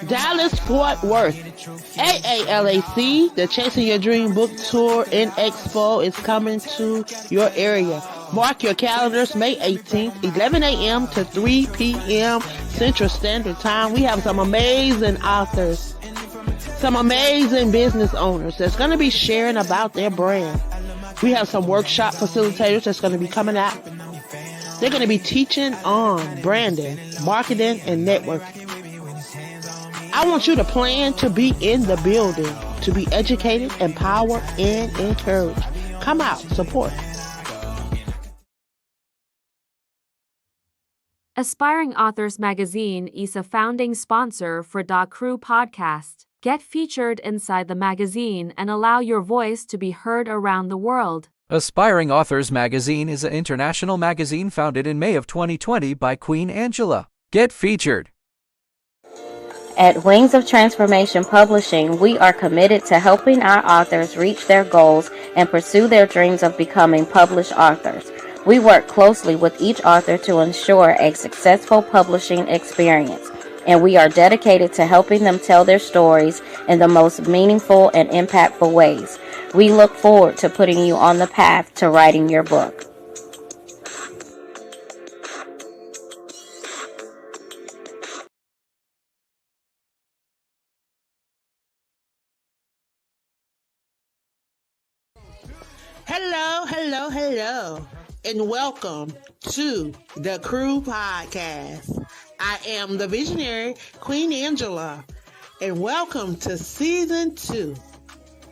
Dallas Fort Worth. AALAC, the Chasing Your Dream Book Tour and Expo is coming to your area. Mark your calendars, May 18th, 11 a.m. to 3 p.m. Central Standard Time. We have some amazing authors, some amazing business owners that's going to be sharing about their brand. We have some workshop facilitators that's going to be coming out. They're going to be teaching on branding, marketing, and networking. I want you to plan to be in the building, to be educated, empowered, and encouraged. Come out, support. Aspiring Authors Magazine is a founding sponsor for Da Crew podcast. Get featured inside the magazine and allow your voice to be heard around the world. Aspiring Authors Magazine is an international magazine founded in May of 2020 by Queen Angela. Get featured. At Wings of Transformation Publishing, we are committed to helping our authors reach their goals and pursue their dreams of becoming published authors. We work closely with each author to ensure a successful publishing experience, and we are dedicated to helping them tell their stories in the most meaningful and impactful ways. We look forward to putting you on the path to writing your book. Hello, and welcome to the Crew Podcast. I am the visionary, Queen Angela, and welcome to Season 2.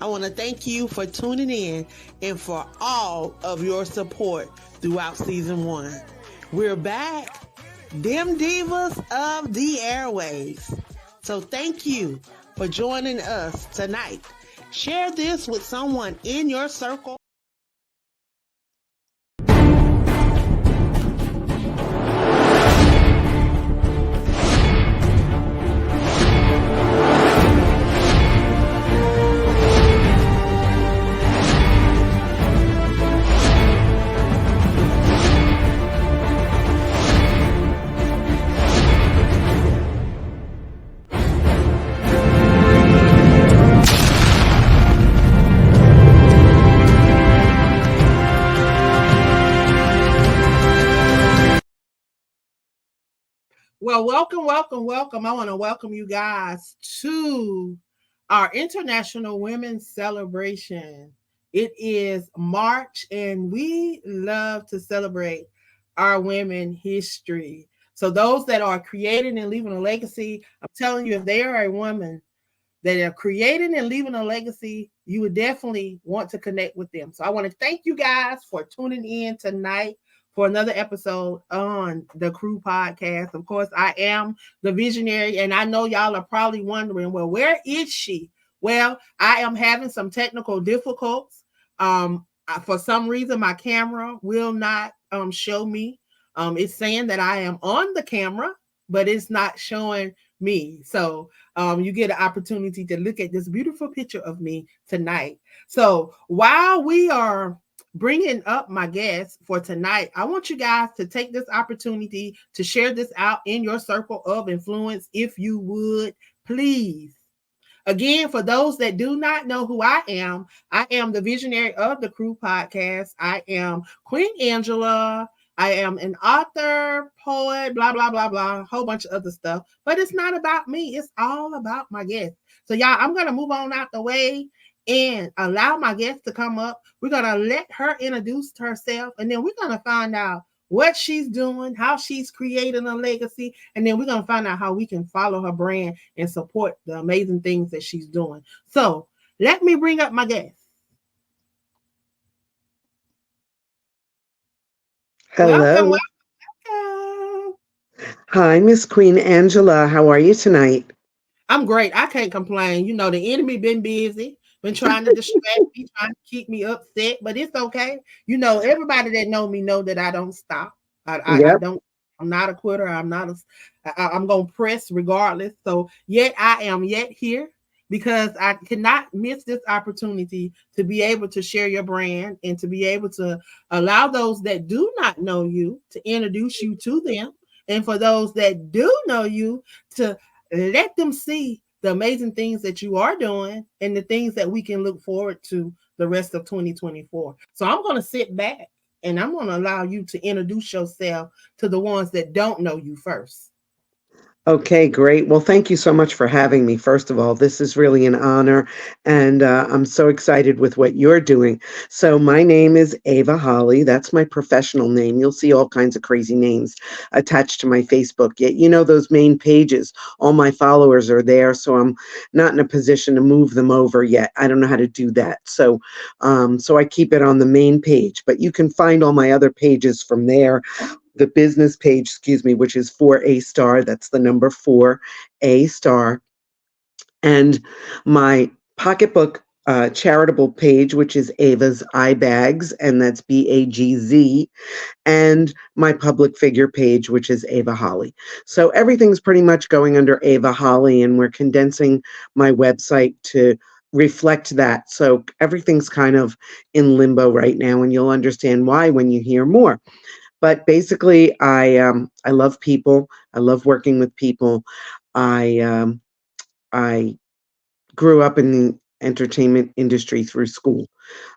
I want to thank you for tuning in and for all of your support throughout Season 1. We're back, them divas of the airwaves. So thank you for joining us tonight. Share this with someone in your circle. Well, welcome. I want to welcome you guys to our International Women's Celebration. It is March, and we love to celebrate our women history. So those that are creating and leaving a legacy, I'm telling you, if they are a woman that are creating and leaving a legacy, you would definitely want to connect with them. So I want to thank you guys for tuning in tonight for another episode on the Crew Podcast. Of course, I am the visionary, and I know y'all are probably wondering, well, where is she? Well, I am having some technical difficulties. For some reason, my camera will not show me. It's saying that I am on the camera, but it's not showing me. So you get an opportunity to look at this beautiful picture of me tonight. So while we are bringing up my guests for tonight, I want you guys to take this opportunity to share this out in your circle of influence, if you would, please. Again, for those that do not know who I am the visionary of the Crew Podcast. I am Queen Angela. I am an author, poet, blah, blah, blah, blah, a whole bunch of other stuff. But it's not about me. It's all about my guests. So, y'all, I'm going to move on out the way and allow my guest to come up. We're going to let her introduce herself, and then we're going to find out what she's doing, how she's creating a legacy, and then we're going to find out how we can follow her brand and support the amazing things that she's doing. So let me bring up my guest. Hello. Welcome. Hi, Miss Queen Angela. How are you tonight? I'm great. I can't complain. You know, the enemy been busy. Been trying to distract me, trying to keep me upset, but it's okay. You know, everybody that know me know that I don't stop. I don't. I'm not a quitter. I'm gonna press regardless. So yet I am yet here because I cannot miss this opportunity to be able to share your brand and to be able to allow those that do not know you to introduce you to them, and for those that do know you to let them see the amazing things that you are doing and the things that we can look forward to the rest of 2024. So I'm going to sit back and I'm going to allow you to introduce yourself to the ones that don't know you first. Okay, great. Well, thank you so much for having me. First of all, this is really an honor, and I'm so excited with what you're doing. So, my name is Ava Holly. That's my professional name. You'll see all kinds of crazy names attached to my Facebook. Yet, you know, those main pages, all my followers are there, so I'm not in a position to move them over yet. I don't know how to do that. So I keep it on the main page, but you can find all my other pages from there. The business page, excuse me, which is 4A Star. That's the number 4A Star. And my pocketbook charitable page, which is Ava's Eye Bags, and that's BAGZ. And my public figure page, which is Ava Holly. So everything's pretty much going under Ava Holly, and we're condensing my website to reflect that. So everything's kind of in limbo right now, and you'll understand why when you hear more. But basically, I love people. I love working with people. I grew up in the entertainment industry through school.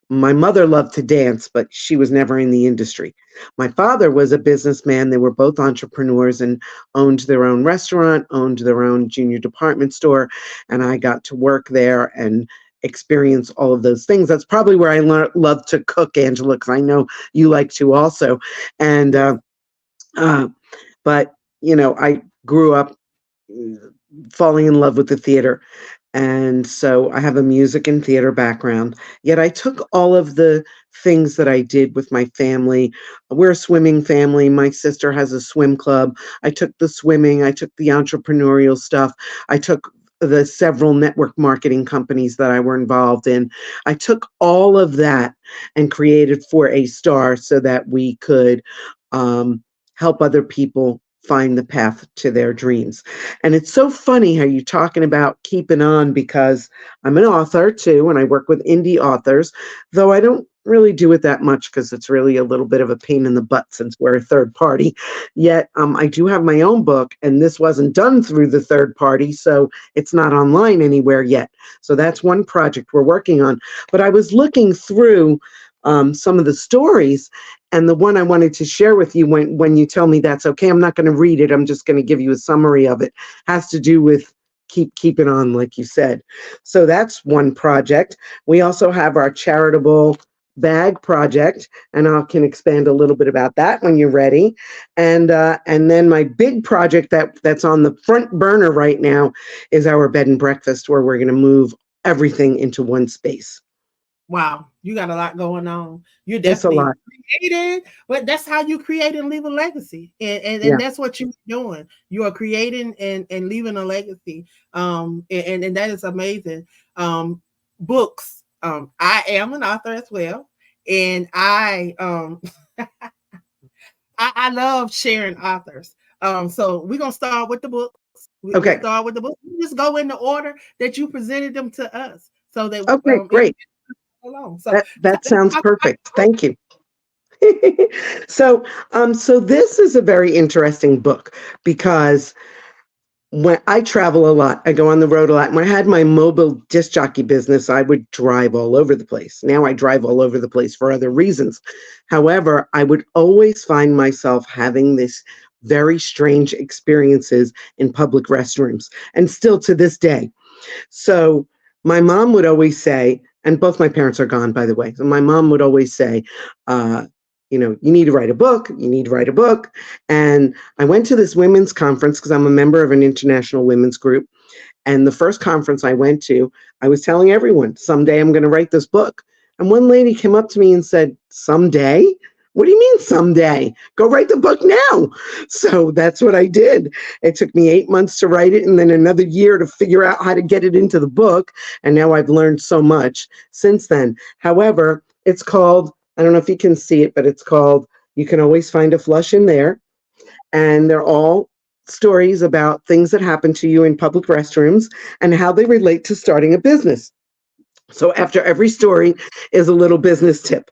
My mother loved to dance, but she was never in the industry. My father was a businessman. They were both entrepreneurs and owned their own restaurant, owned their own junior department store, and I got to work there and experience all of those things. That's probably where I love to cook, Angela, because I know you like to also. And uh, but you know, I grew up falling in love with the theater. And so I have a music and theater background. Yet I took all of the things that I did with my family. We're a swimming family. My sister has a swim club. I took the swimming, I took the entrepreneurial stuff. I took the several network marketing companies that I were involved in. I took all of that and created 4A Star so that we could help other people find the path to their dreams. And it's so funny how you're talking about keeping on, because I'm an author too, and I work with indie authors, though I don't really do it that much because it's really a little bit of a pain in the butt since we're a third party. Yet I do have my own book, and this wasn't done through the third party, so it's not online anywhere yet. So that's one project we're working on. But I was looking through some of the stories, and the one I wanted to share with you, when you tell me that's okay, I'm not going to read it. I'm just going to give you a summary of it. Has to do with keep it on, like you said. So that's one project. We also have our charitable bag project, and I can expand a little bit about that when you're ready. And then my big project that's on the front burner right now is our bed and breakfast, where we're going to move everything into one space. Wow, you got a lot going on. You're It's a definitely lot. creating, but that's how you create and leave a legacy. And Yeah. that's what you're doing. You are creating and leaving a legacy. And that is amazing. Books. I am an author as well. And I love sharing authors. So we're gonna start with the books. We'll Okay. start with the books. We just go in the order that you presented them to us, so that Okay, great. along. So That let's sounds talk about perfect. Thank you. So this is a very interesting book, because when I travel a lot, I go on the road a lot. When I had my mobile disc jockey business, I would drive all over the place. Now I drive all over the place for other reasons. However, I would always find myself having this very strange experiences in public restrooms, and still to this day. So my mom would always say, and both my parents are gone, by the way. So my mom would always say, you need to write a book. You need to write a book. And I went to this women's conference because I'm a member of an international women's group. And the first conference I went to, I was telling everyone, someday I'm going to write this book. And one lady came up to me and said, someday? What do you mean someday? Go write the book now. So that's what I did. It took me 8 months to write it, and then another year to figure out how to get it into the book. And now I've learned so much since then. However, it's called, I don't know if you can see it, but it's called You Can Always Find a Flush in There. And they're all stories about things that happen to you in public restrooms and how they relate to starting a business. So after every story is a little business tip.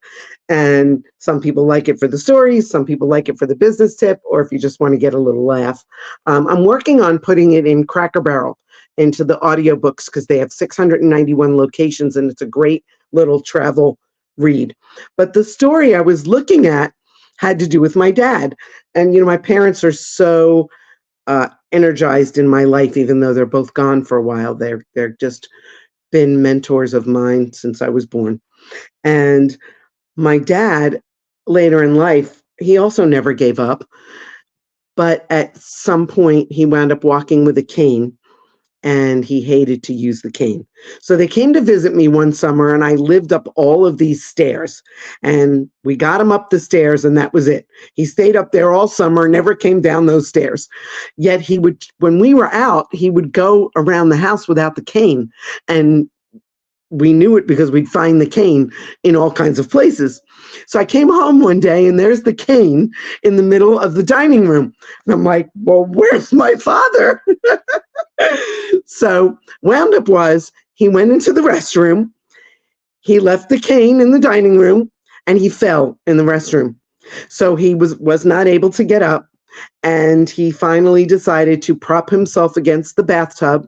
And some people like it for the stories, some people like it for the business tip, or if you just want to get a little laugh. I'm working on putting it in Cracker Barrel into the audiobooks because they have 691 locations and it's a great little travel read. But the story I was looking at had to do with my dad. And, my parents are so energized in my life, even though they're both gone for a while. They're just been mentors of mine since I was born. And my dad, later in life, he also never gave up. But at some point, he wound up walking with a cane and he hated to use the cane. So they came to visit me one summer and I lived up all of these stairs and we got him up the stairs and that was it. He stayed up there all summer, never came down those stairs. Yet he would, when we were out, he would go around the house without the cane. And we knew it because we'd find the cane in all kinds of places. So I came home one day and there's the cane in the middle of the dining room. And I'm like, well, where's my father? So wound up was he went into the restroom, he left the cane in the dining room, and he fell in the restroom. So he was not able to get up, and he finally decided to prop himself against the bathtub.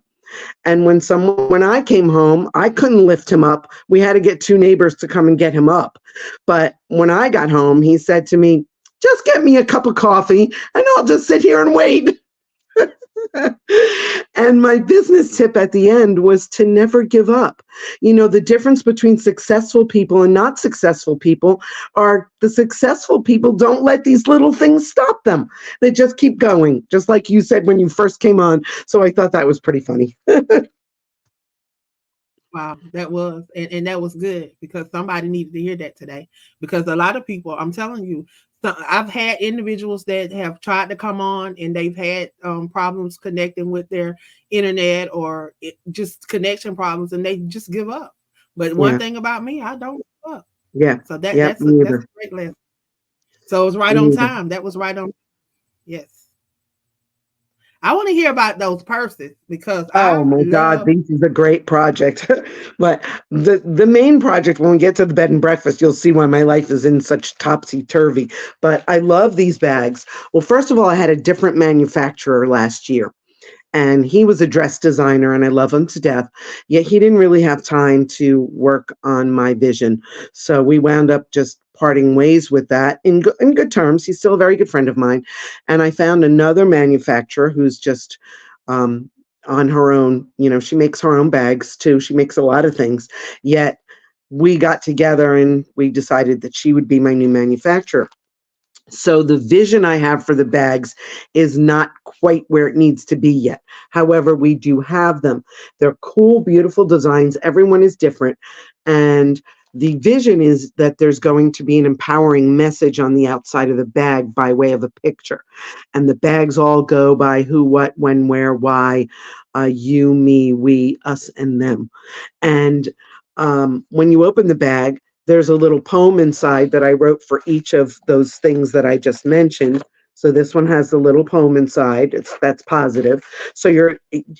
And when I came home, I couldn't lift him up. We had to get two neighbors to come and get him up. But when I got home, he said to me, just get me a cup of coffee and I'll just sit here and wait. And my business tip at the end was to never give up. The difference between successful people and not successful people are the successful people don't let these little things stop them. They just keep going, just like you said when you first came on. So I thought that was pretty funny. Wow, that was, and that was good because somebody needed to hear that today. Because a lot of people, I'm telling you, I've had individuals that have tried to come on and they've had problems connecting with their internet or just connection problems, and they just give up. But one thing about me, I don't give up. Yeah. So Yeah. that's a great lesson. So it was right on time. That was right on. Yes. I want to hear about those purses because God, this is a great project. But the main project, when we get to the bed and breakfast, you'll see why my life is in such topsy-turvy. But I love these bags. Well, first of all, I had a different manufacturer last year. And he was a dress designer and I love him to death. Yet he didn't really have time to work on my vision. So we wound up just parting ways with that in good terms. He's still a very good friend of mine. And I found another manufacturer who's just on her own. She makes her own bags too. She makes a lot of things. Yet we got together and we decided that she would be my new manufacturer. So the vision I have for the bags is not quite where it needs to be yet. However, we do have them. They're cool, beautiful designs. Everyone is different. And the vision is that there's going to be an empowering message on the outside of the bag by way of a picture. And the bags all go by who, what, when, where, why, you, me, we, us, and them. And when you open the bag, there's a little poem inside that I wrote for each of those things that I just mentioned. So this one has a little poem inside. That's positive. So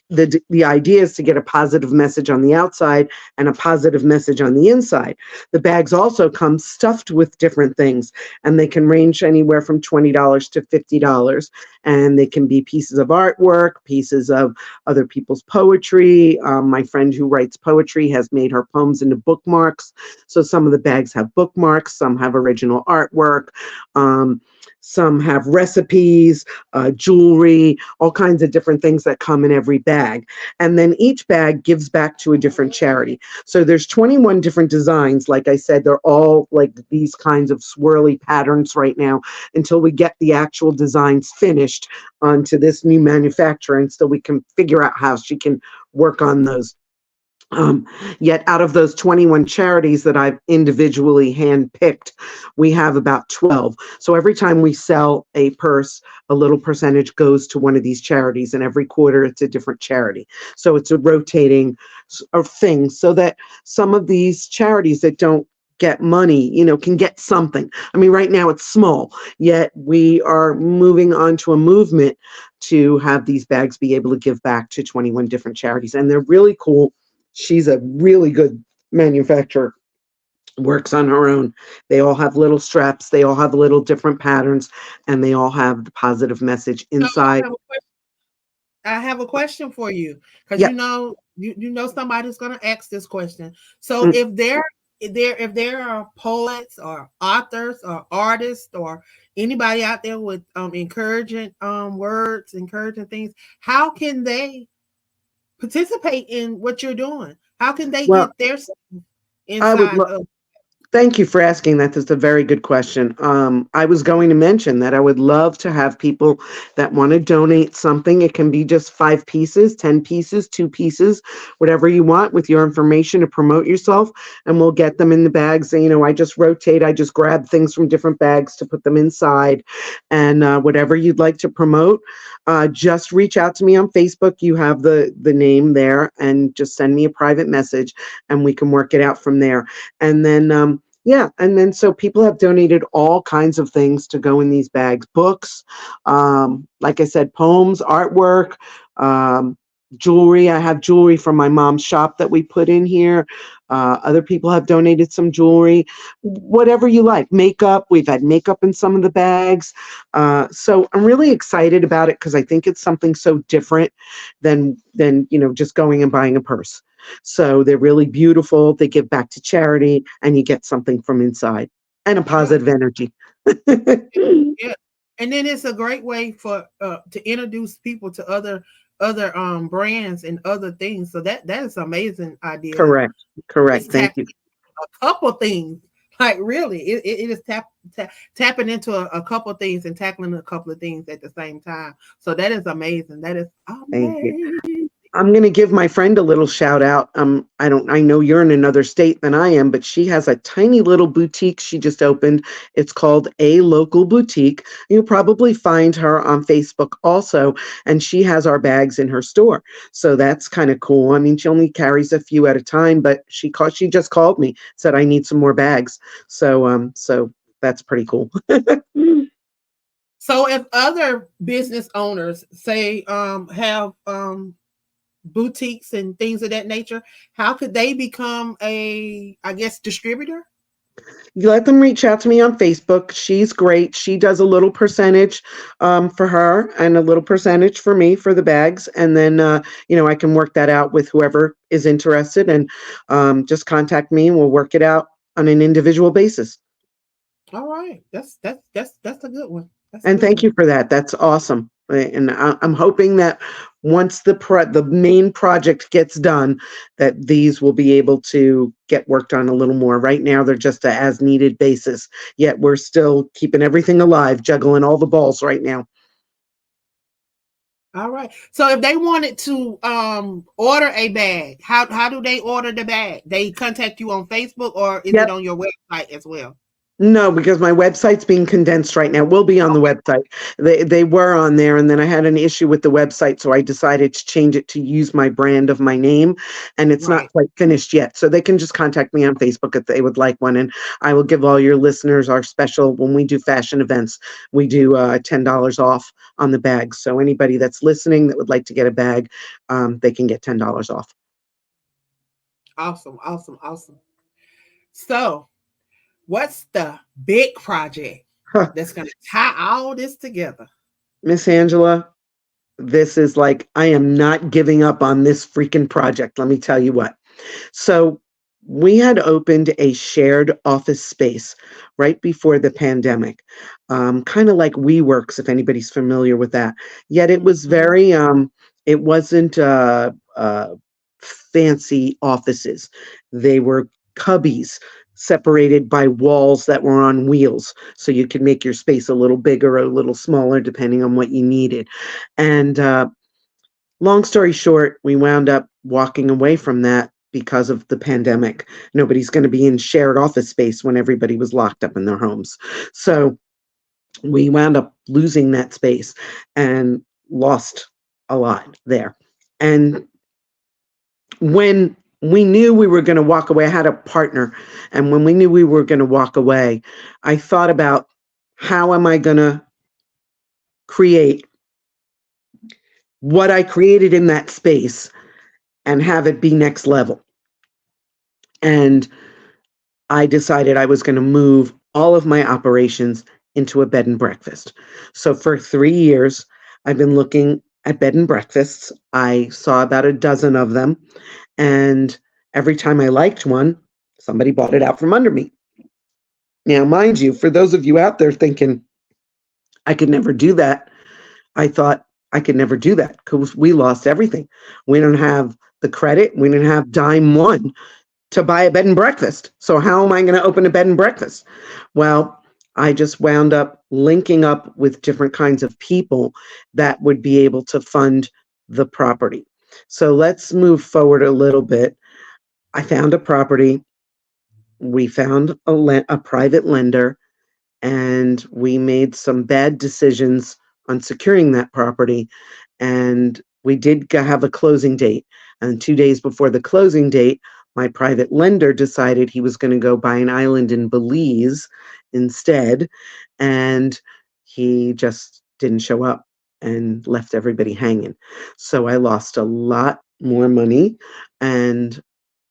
the idea is to get a positive message on the outside and a positive message on the inside. The bags also come stuffed with different things, and they can range anywhere from $20 to $50. And they can be pieces of artwork, pieces of other people's poetry. My friend who writes poetry has made her poems into bookmarks. So some of the bags have bookmarks, some have original artwork. Some have recipes, jewelry, all kinds of different things that come in every bag. And then each bag gives back to a different charity. So there's 21 different designs. Like I said, they're all like these kinds of swirly patterns right now until we get the actual designs finished onto this new manufacturer. And so we can figure out how she can work on those. Yet out of those 21 charities that I've individually handpicked, we have about 12. So every time we sell a purse, a little percentage goes to one of these charities, and every quarter it's a different charity. So it's a rotating thing so that some of these charities that don't get money, can get something. I mean, right now it's small, yet we are moving on to a movement to have these bags be able to give back to 21 different charities. And they're really cool. She's a really good manufacturer works on her own. They all have little straps, they all have little different patterns, and they all have the positive message So inside. I have a question for you because Yep. you know somebody's going to ask this question. So Mm, if there are poets or authors or artists or anybody out there with encouraging words, encouraging things, how can they participate in what you're doing? How can they well, get their stuff I would inside love. of? Thank you for asking that. That's a very good question. I was going to mention that I would love to have people that want to donate something. It can be just 5 pieces, 10 pieces, 2 pieces, whatever you want with your information to promote yourself. And we'll get them in the bags. You know, I just rotate, I just grab things from different bags to put them inside. And whatever you'd like to promote, just reach out to me on Facebook. You have the name there, and just send me a private message and we can work it out from there. And then, yeah, and then so people have donated all kinds of things to go in these bags: books, like I said, poems, artwork, um, jewelry. I have jewelry from my mom's shop that we put in here. Other people have donated some jewelry, whatever you like. Makeup. We've had makeup in some of the bags. So I'm really excited about it because I think it's something so different than just going and buying a purse. So they're really beautiful. They give back to charity, and you get something from inside and a Yeah, positive energy. yeah. And then it's a great way for to introduce people to other brands and other things. So that is an amazing idea. Correct. Correct. It's Thank you. a couple things. Like really, it is tapping into a couple of things and tackling a couple of things at the same time. So that is amazing. That is Thank you. amazing. I'm going to give my friend a little shout out. I know you're in another state than I am, but she has a tiny little boutique she just opened. It's called A Local Boutique. You'll probably find her on Facebook also, and she has our bags in her store. So that's kind of cool. I mean, she only carries a few at a time, but she just called me, said I need some more bags. So that's pretty cool. So if other business owners say have boutiques and things of that nature, how could they become a, I guess, distributor? You let them reach out to me on Facebook. She's great. She does a little percentage for her and a little percentage for me for the bags. And then, I can work that out with whoever is interested, and just contact me and we'll work it out on an individual basis. All right, that's a good one. That's a And good thank one. you for that. That's awesome. And I'm hoping that once the main project gets done, that these will be able to get worked on a little more. Right now, they're just a as needed basis. Yet we're still keeping everything alive, juggling all the balls right now. All right. So if they wanted to order a bag, how do they order the bag? They contact you on Facebook or is it Yep. on your website as well? No, because my website's being condensed right now. We'll be on the website. They were on there, and then I had an issue with the website, so I decided to change it to use my brand of my name, and it's not Right. quite finished yet. So they can just contact me on Facebook if they would like one, and I will give all your listeners our special when we do fashion events. We do $10 off on the bags. So anybody that's listening that would like to get a bag, they can get $10 off. Awesome, awesome, awesome. So what's the big project Huh. that's going to tie all this together? Miss Angela, this is like, I am not giving up on this freaking project. Let me tell you what. So we had opened a shared office space right before the pandemic, kind of like WeWorks, if anybody's familiar with that. Yet it was Mhm. very, it wasn't fancy offices. They were cubbies separated by walls that were on wheels. So you could make your space a little bigger or a little smaller, depending on what you needed. And long story short, we wound up walking away from that because of the pandemic. Nobody's going to be in shared office space when everybody was locked up in their homes. So we wound up losing that space and lost a lot there. And when we knew we were going to walk away, I had a partner. And when we knew we were going to walk away, I thought about how am I going to create what I created in that space and have it be next level. And I decided I was going to move all of my operations into a bed and breakfast. So for 3 years, I've been looking at bed and breakfasts. I saw about a dozen of them. And every time I liked one, somebody bought it out from under me. Now, mind you, for those of you out there thinking, I could never do that, I thought I could never do that because we lost everything. We don't have the credit. We didn't have dime one to buy a bed and breakfast. So how am I going to open a bed and breakfast? Well, I just wound up linking up with different kinds of people that would be able to fund the property. So let's move forward a little bit. I found a property. We found a private lender, and we made some bad decisions on securing that property. And we did have a closing date. And 2 days before the closing date, my private lender decided he was going to go buy an island in Belize instead. And he just didn't show up and left everybody hanging. So I lost a lot more money, and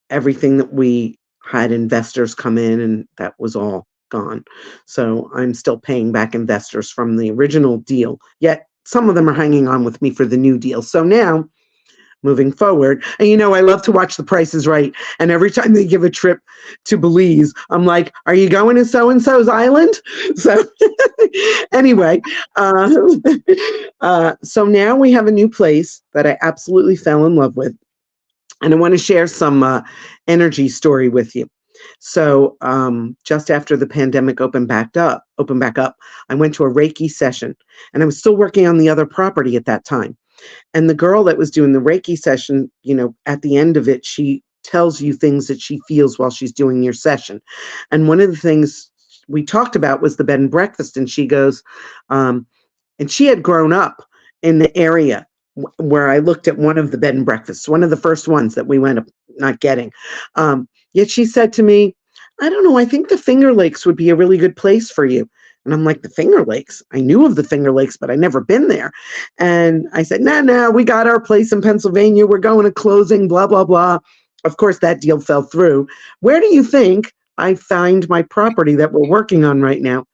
everything that we had investors come in, and that was all gone. So I'm still paying back investors from the original deal, yet some of them are hanging on with me for the new deal. So now, moving forward, and I love to watch The Price is Right, and every time they give a trip to Belize, I'm like, are you going to so-and-so's island? So anyway, so now we have a new place that I absolutely fell in love with. And I want to share some energy story with you. So just after the pandemic opened back up, I went to a Reiki session, and I was still working on the other property at that time. And the girl that was doing the Reiki session, at the end of it, she tells you things that she feels while she's doing your session. And one of the things we talked about was the bed and breakfast. And she goes, and she had grown up in the area where I looked at one of the bed and breakfasts, one of the first ones that we went up not getting. Yet she said to me, I don't know, I think the Finger Lakes would be a really good place for you. And I'm like, the Finger Lakes? I knew of the Finger Lakes, but I never been there. And I said, no, we got our place in Pennsylvania. We're going to closing, blah, blah, blah. Of course, that deal fell through. Where do you think I find my property that we're working on right now?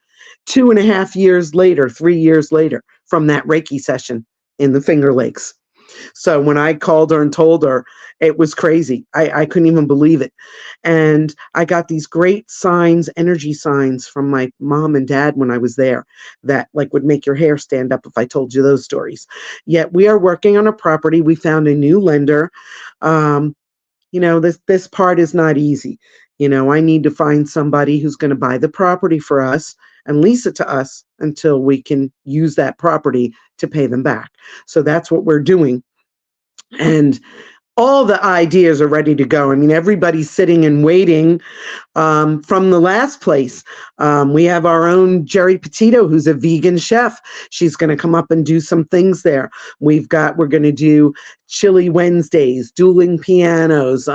2.5 years later, 3 years later, from that Reiki session in the Finger Lakes. So when I called her and told her, it was crazy. I couldn't even believe it. And I got these great signs, energy signs from my mom and dad when I was there that would make your hair stand up if I told you those stories. Yet we are working on a property. We found a new lender. This part is not easy. I need to find somebody who's going to buy the property for us and lease it to us until we can use that property to pay them back. So that's what we're doing. And all the ideas are ready to go. I mean, everybody's sitting and waiting from the last place. We have our own Jerry Petito, who's a vegan chef. She's going to come up and do some things there. We're going to do Chili Wednesdays, dueling pianos,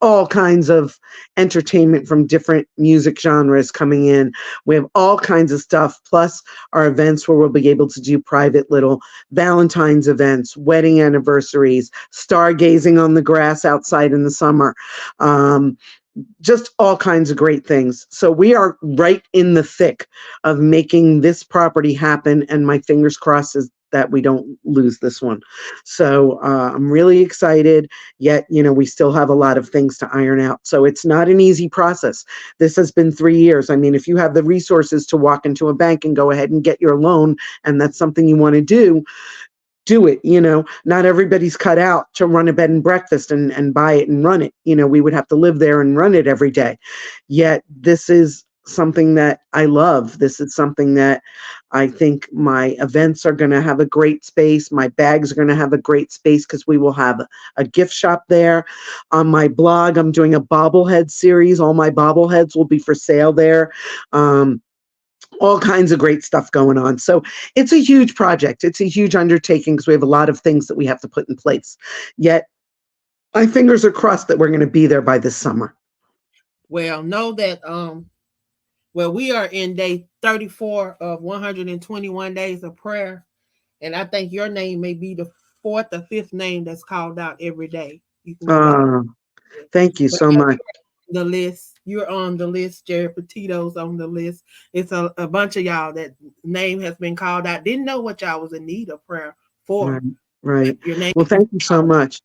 all kinds of entertainment from different music genres coming in. We have all kinds of stuff, plus our events where we'll be able to do private little Valentine's events, wedding anniversaries, stargazing on the grass outside in the summer, just all kinds of great things. So we are right in the thick of making this property happen, and my fingers crossed is that we don't lose this one. So I'm really excited, yet, we still have a lot of things to iron out. So it's not an easy process. This has been 3 years. I mean, if you have the resources to walk into a bank and go ahead and get your loan, and that's something you want to do it. Not everybody's cut out to run a bed and breakfast and buy it and run it. We would have to live there and run it every day. Yet this is something that I love. This is something that I think my events are going to have a great space. My bags are going to have a great space because we will have a gift shop there. On my blog, I'm doing a bobblehead series. All my bobbleheads will be for sale there. All kinds of great stuff going on. So it's a huge project. It's a huge undertaking because we have a lot of things that we have to put in place. Yet my fingers are crossed that we're going to be there by this summer. Well, know that we are in day 34 of 121 days of prayer. And I think your name may be the 4th or 5th name that's called out every day. You can go Thank you But so yeah, much. the list. You're on the list. Jerry Petito's on the list. It's a bunch of y'all that name has been called out. Didn't know what y'all was in need of prayer for, Right, right. but your name Well, has been thank you so called out. much.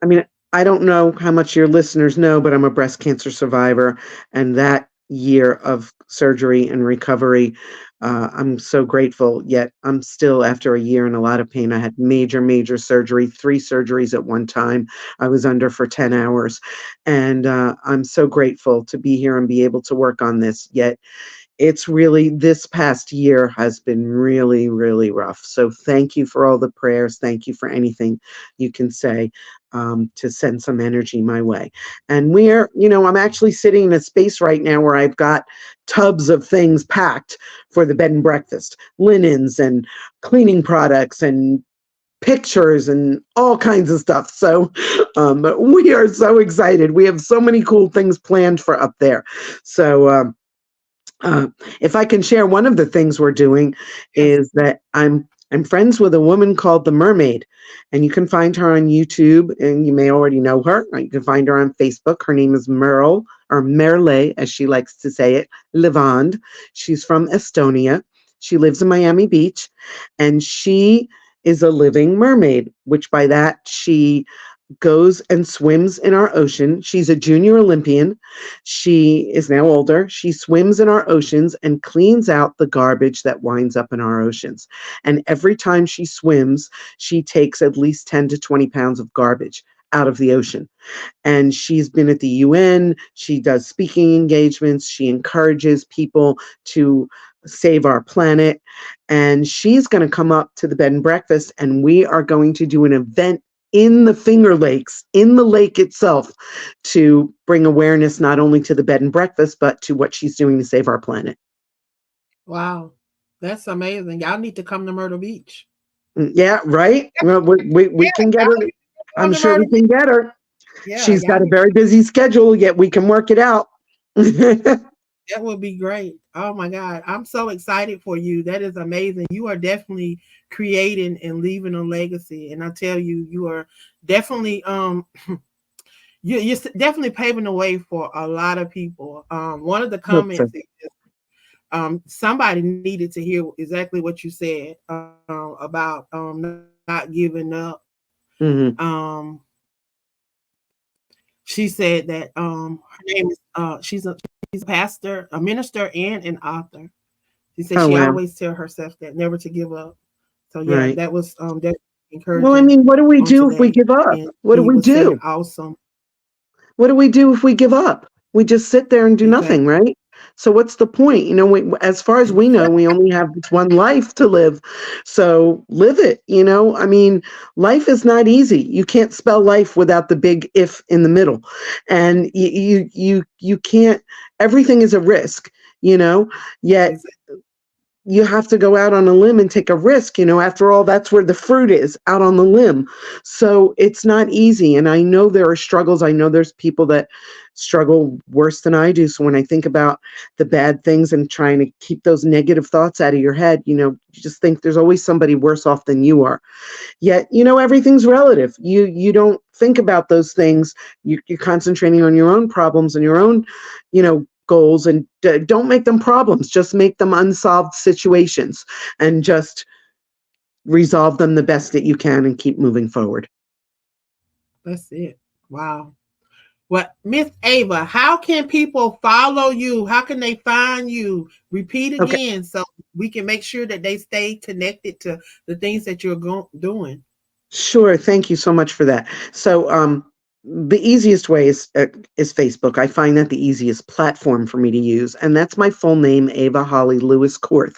I mean, I don't know how much your listeners know, but I'm a breast cancer survivor, and that year of surgery and recovery, I'm so grateful. Yet I'm still, after a year, in a lot of pain. I had major, major surgery, 3 surgeries at one time. I was under for 10 hours, and I'm so grateful to be here and be able to work on this. Yet it's really, this past year has been really, really rough. So thank you for all the prayers. Thank you for anything you can say, to send some energy my way. And I'm actually sitting in a space right now where I've got tubs of things packed for the bed and breakfast, linens and cleaning products and pictures and all kinds of stuff. So but we are so excited. We have so many cool things planned for up there. So uh, if I can share, one of the things we're doing Yes. is that I'm friends with a woman called the Mermaid, and you can find her on YouTube, and you may already know her. Or you can find her on Facebook. Her name is Merle, or Merle, as she likes to say it, Levand. She's from Estonia. She lives in Miami Beach, and she is a living mermaid, which by that she goes and swims in our ocean. She's a junior Olympian. She is now older. She swims in our oceans and cleans out the garbage that winds up in our oceans. And every time she swims, she takes at least 10 to 20 pounds of garbage out of the ocean. And she's been at the UN. She does speaking engagements. She encourages people to save our planet. And she's going to come up to the bed and breakfast, and we are going to do an event in the Finger Lakes, in the lake itself, to bring awareness not only to the bed and breakfast, but to what she's doing to save our planet. Wow, that's amazing. Y'all need to come to Myrtle Beach. Yeah, right? Well, we Yeah, can get her. y'all need to come I'm to sure we Myrtle Beach. can get her. Yeah, She's y'all got a need. very busy schedule, yet we can work it out. That would be great. Oh my God. I'm so excited for you. That is amazing. You are definitely creating and leaving a legacy. And I tell you, you are definitely you're definitely paving the way for a lot of people. One of the Hope so. comments is, somebody needed to hear exactly what you said about not giving up. Hmm. Um she said that her name is she's a pastor, a minister, and an author. She said Oh, she wow. always tell herself that never to give up. So yeah, Right. that was definitely Well, I encouraging mean, what do we on do if we today. give up? And What do you we were saying do? awesome. What do we do if we give up? We just sit there and do nothing, Exactly. right? So what's the point? As far as we know, we only have this one life to live. So live it, I mean, life is not easy. You can't spell life without the big if in the middle. And you can't, everything is a risk, you know, yet Exactly. you have to go out on a limb and take a risk. After all, that's where the fruit is, out on the limb. So it's not easy. And I know there are struggles. I know there's people that struggle worse than I do. So when I think about the bad things and trying to keep those negative thoughts out of your head, you just think there's always somebody worse off than you are. Yet, everything's relative. You don't think about those things. You're concentrating on your own problems and your own, goals, and don't make them problems. Just make them unsolved situations, and just resolve them the best that you can and keep moving forward. That's it. Wow. Well, Miss Ava, how can people follow you? How can they find you? Repeat Okay. again so we can make sure that they stay connected to the things that you're doing. Sure. Thank you so much for that. So, the easiest way is Facebook. I find that the easiest platform for me to use, and that's my full name, Ava Holly Lewis Korth.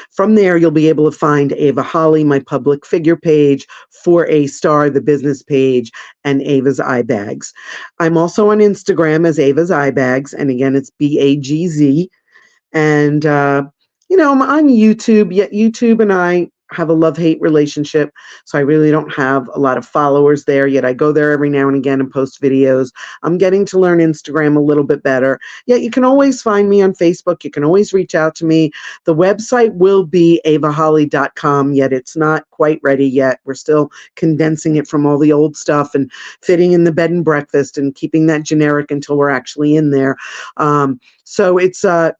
From there, you'll be able to find Ava Holly, my public figure page, for a star, the business page, and Ava's Eye Bags. I'm also on Instagram as Ava's Eye Bags, and again, it's BAGZ. And, I'm on YouTube, yet YouTube and I have a love-hate relationship. So I really don't have a lot of followers there, yet I go there every now and again and post videos. I'm getting to learn Instagram a little bit better. Yet you can always find me on Facebook. You can always reach out to me. The website will be avaholly.com, yet it's not quite ready yet. We're still condensing it from all the old stuff and fitting in the bed and breakfast and keeping that generic until we're actually in there. So it's a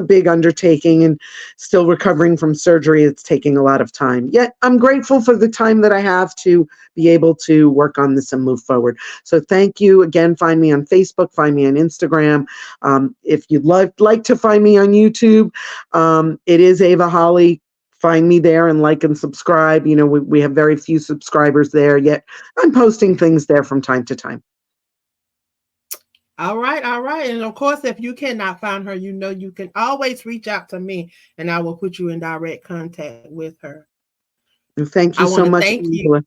big undertaking, and still recovering from surgery. It's taking a lot of time. Yet I'm grateful for the time that I have to be able to work on this and move forward. So thank you again. Find me on Facebook, find me on Instagram. If you'd like to find me on YouTube, it is Ava Holly. Find me there and like and subscribe. We have very few subscribers there, yet I'm posting things there from time to time. All right. And of course, if you cannot find her, you can always reach out to me and I will put you in direct contact with her. Thank you so much, thank Angela, you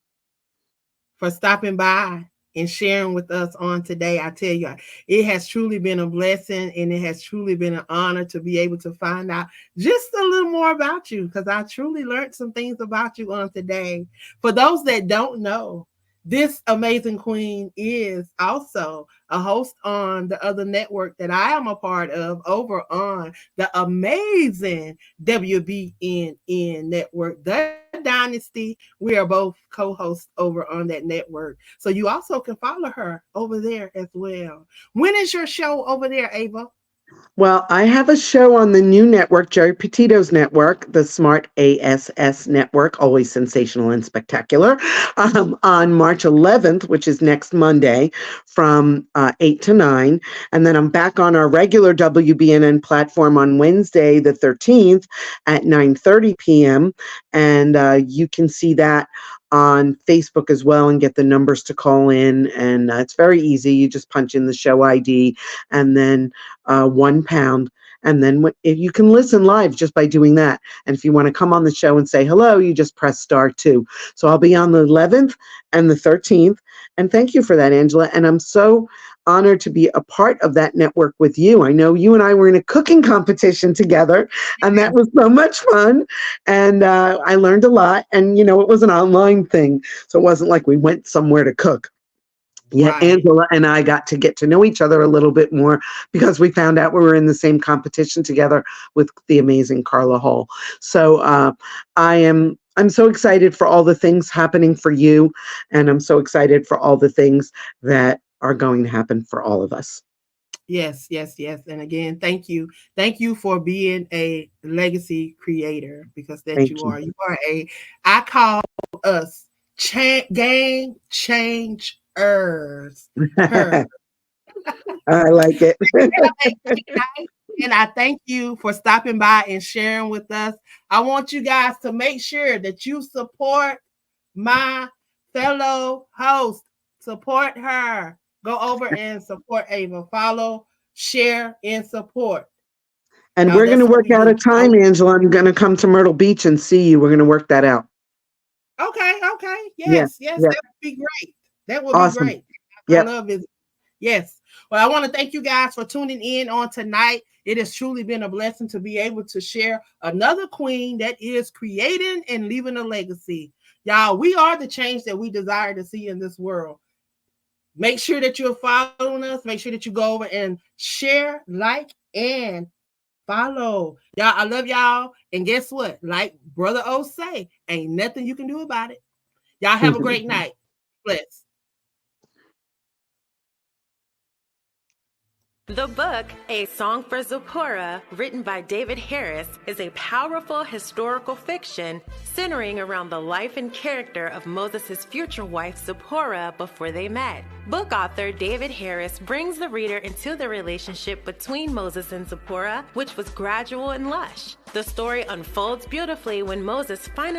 for stopping by and sharing with us on today. I tell you, it has truly been a blessing, and it has truly been an honor to be able to find out just a little more about you, because I truly learned some things about you on today. For those that don't know, this amazing queen is also a host on the other network that I am a part of over on the amazing WBNN network, The Dynasty. We are both co-hosts over on that network. So you also can follow her over there as well. When is your show over there, Ava? Well, I have a show on the new network, Jerry Petito's network, the Smart ASS network, always sensational and spectacular, on March 11th, which is next Monday, from 8 to 9. And then I'm back on our regular WBNN platform on Wednesday, the 13th at 9:30 p.m. And you can see that on Facebook as well and get the numbers to call in. And it's very easy. You just punch in the show ID and then £1. And then you can listen live just by doing that. And if you want to come on the show and say hello, you just press *2. So I'll be on the 11th and the 13th. And thank you for that, Angela. And I'm so honored to be a part of that network with you. I know you and I were in a cooking competition together, and that was so much fun. And I learned a lot. And, it was an online thing. So it wasn't like we went somewhere to cook. Yet Right. Angela and I got to get to know each other a little bit more because we found out we were in the same competition together with the amazing Carla Hall. So I'm so excited for all the things happening for you, and I'm so excited for all the things that are going to happen for all of us. Yes. And again, thank you. Thank you for being a legacy creator, because Thank you are. You are I call us game changers. I like it. And I thank you for stopping by and sharing with us. I want you guys to make sure that you support my fellow host. Support her. Go over and support Ava. Follow, share, and support. And we're going to work out a time, Angela. I'm going to come to Myrtle Beach and see you. We're going to work that out. Okay. Yes. That would be great. That would awesome. be great. I love it. Yes. Well, I want to thank you guys for tuning in on tonight. It has truly been a blessing to be able to share another queen that is creating and leaving a legacy. Y'all, we are the change that we desire to see in this world. Make sure that you're following us. Make sure that you go over and share, like, and follow. Y'all, I love y'all. And guess what? Like Brother O say, ain't nothing you can do about it. Y'all have a great night. Bless. The book, A Song for Zipporah, written by David Harris, is a powerful historical fiction centering around the life and character of Moses' future wife, Zipporah, before they met. Book author David Harris brings the reader into the relationship between Moses and Zipporah, which was gradual and lush. The story unfolds beautifully when Moses finally